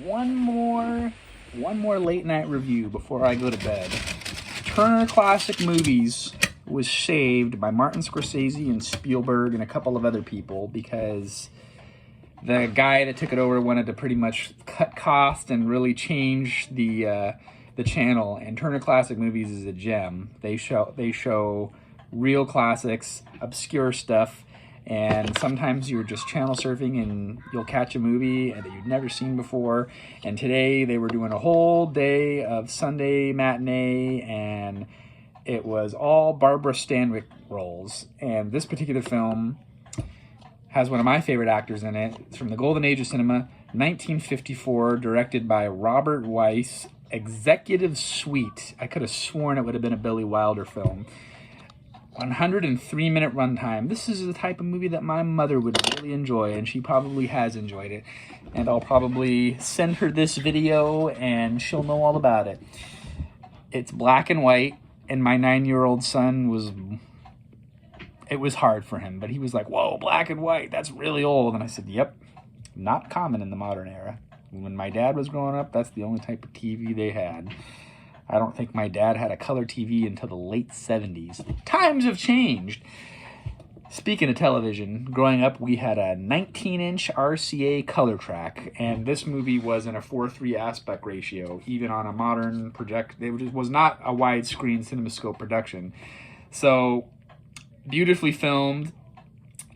One more late night review before I go to bed. Turner Classic Movies was saved by Martin Scorsese and Spielberg and a couple of other people because the guy that took it over wanted to pretty much cut cost and really change the channel. And Turner Classic Movies is a gem. They show real classics, obscure stuff, and sometimes you're just channel surfing and you'll catch a movie that you've never seen before. And today they were doing a whole day of Sunday matinee, and it was all Barbara Stanwyck roles. And this particular film has one of my favorite actors in it. It's from the Golden Age of Cinema, 1954, directed by Robert Weiss. Executive Suite. I could have sworn it would have been a Billy Wilder film. 103-minute runtime. This is the type of movie that my mother would really enjoy, and she probably has enjoyed it. And I'll probably send her this video, and she'll know all about it. It's black and white, and my 9-year-old son it was hard for him, but he was like, whoa, black and white, that's really old. And I said, yep, not common in the modern era. When my dad was growing up, that's the only type of TV they had. I don't think my dad had a color TV until the late 70s. Times have changed. Speaking of television, growing up, we had a 19-inch RCA color track, and this movie was in a 4:3 aspect ratio, even on a modern project. It was not a widescreen CinemaScope production. So, beautifully filmed.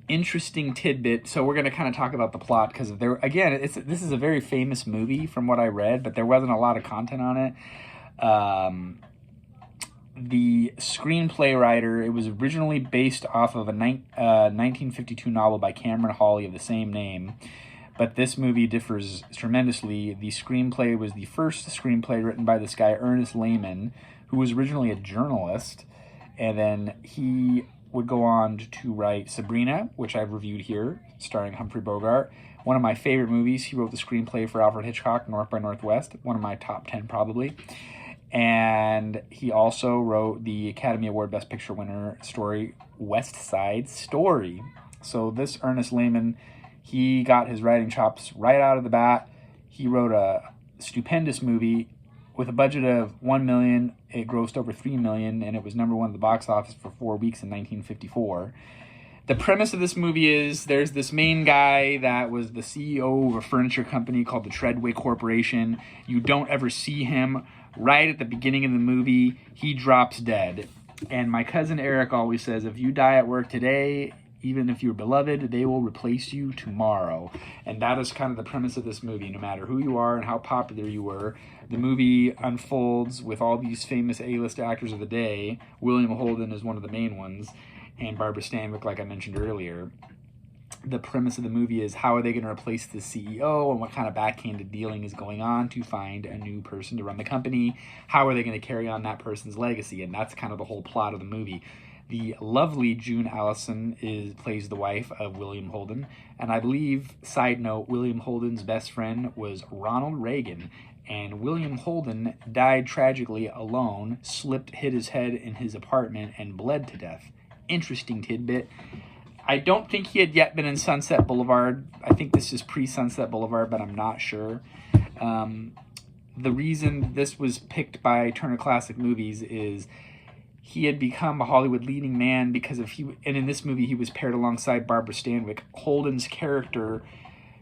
Interesting tidbit. So we're going to kind of talk about the plot because this is a very famous movie from what I read, but there wasn't a lot of content on it. The screenplay writer, it was originally based off of a 1952 novel by Cameron Hawley of the same name, but this movie differs tremendously. The screenplay was the first screenplay written by this guy, Ernest Lehman, who was originally a journalist, and then he would go on to write Sabrina, which I've reviewed here, starring Humphrey Bogart. One of my favorite movies. He wrote the screenplay for Alfred Hitchcock, North by Northwest, one of my top 10 probably. And he also wrote the Academy Award Best Picture winner story, West Side Story. So this Ernest Lehman, he got his writing chops right out of the bat. He wrote a stupendous movie with a budget of $1 million. It grossed over $3 million, and it was number one at the box office for 4 weeks in 1954. The premise of this movie is there's this main guy that was the CEO of a furniture company called the Treadway Corporation. You don't ever see him. Right at the beginning of the movie, he drops dead. And my cousin Eric always says, if you die at work today, even if you're beloved, they will replace you tomorrow. And that is kind of the premise of this movie. No matter who you are and how popular you were, the movie unfolds with all these famous A-list actors of the day. William Holden is one of the main ones, and Barbara Stanwyck, like I mentioned earlier. The premise of the movie is how are they going to replace the CEO and what kind of backhanded dealing is going on to find a new person to run the company. How are they going to carry on that person's legacy? And that's kind of the whole plot of the movie. The lovely June Allison plays the wife of William Holden. And I believe, side note, William Holden's best friend was Ronald Reagan. And William Holden died tragically alone, hit his head in his apartment, and bled to death. Interesting tidbit. I don't think he had yet been in Sunset Boulevard. I think this is pre-Sunset Boulevard, but I'm not sure. The reason this was picked by Turner Classic Movies is he had become a Hollywood leading man because and in this movie he was paired alongside Barbara Stanwyck. Holden's character,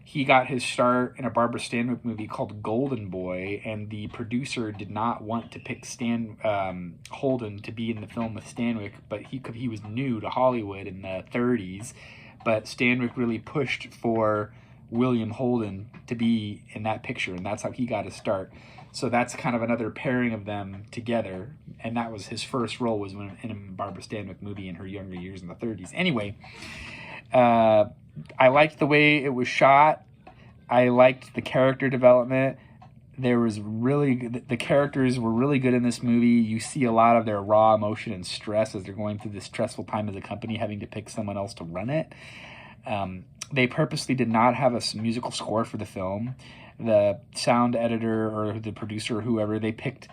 he got his start in a Barbara Stanwyck movie called Golden Boy, and the producer did not want to pick Holden to be in the film with Stanwyck, but he was new to Hollywood in the 30s, but Stanwyck really pushed for William Holden to be in that picture, and that's how he got his start. So that's kind of another pairing of them together, and that was his first role, was in a Barbara Stanwyck movie in her younger years in the 30s. Anyway, I liked the way it was shot. I liked the character development. The characters were really good in this movie. You see a lot of their raw emotion and stress as they're going through this stressful time as a company, having to pick someone else to run it. They purposely did not have a musical score for the film. The sound editor or the producer or whoever, they picked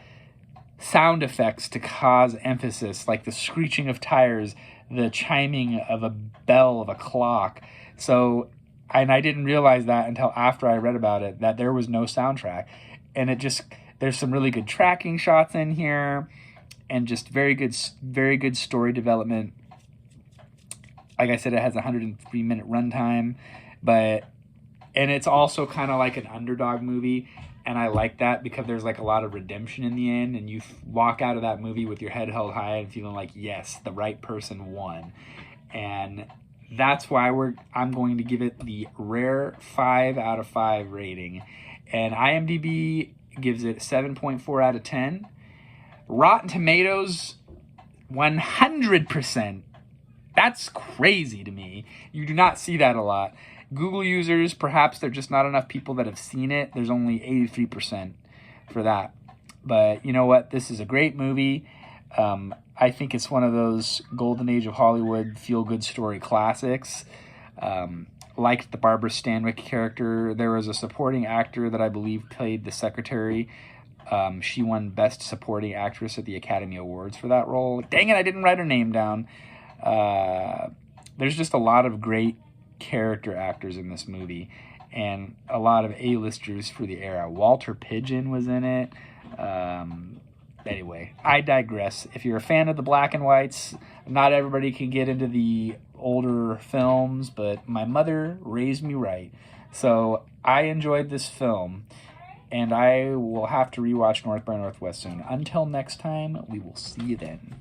sound effects to cause emphasis, like the screeching of tires, the chiming of a bell of a clock. So and I didn't realize that until after I read about it, that there was no soundtrack. And there's some really good tracking shots in here, and just very good story development. Like I said, it has a 103-minute runtime, and it's also kind of like an underdog movie, and I like that because there's like a lot of redemption in the end, and you walk out of that movie with your head held high and feeling like, yes, the right person won. And that's why I'm going to give it the rare 5 out of 5 rating. And IMDb gives it 7.4 out of 10. Rotten Tomatoes, 100%. That's crazy to me. You do not see that a lot. Google users, perhaps there are just not enough people that have seen it. There's only 83% for that. But you know what? This is a great movie. I think it's one of those golden age of Hollywood feel-good story classics. Like the Barbara Stanwyck character, there was a supporting actor that I believe played the secretary. She won Best Supporting Actress at the Academy Awards for that role. Dang it, I didn't write her name down. There's just a lot of great character actors in this movie, and a lot of A-listers for the era. Walter Pidgeon was in it. Anyway, I digress. If you're a fan of the black and whites, not everybody can get into the older films, but my mother raised me right. So I enjoyed this film, and I will have to rewatch North by Northwest soon. Until next time, we will see you then.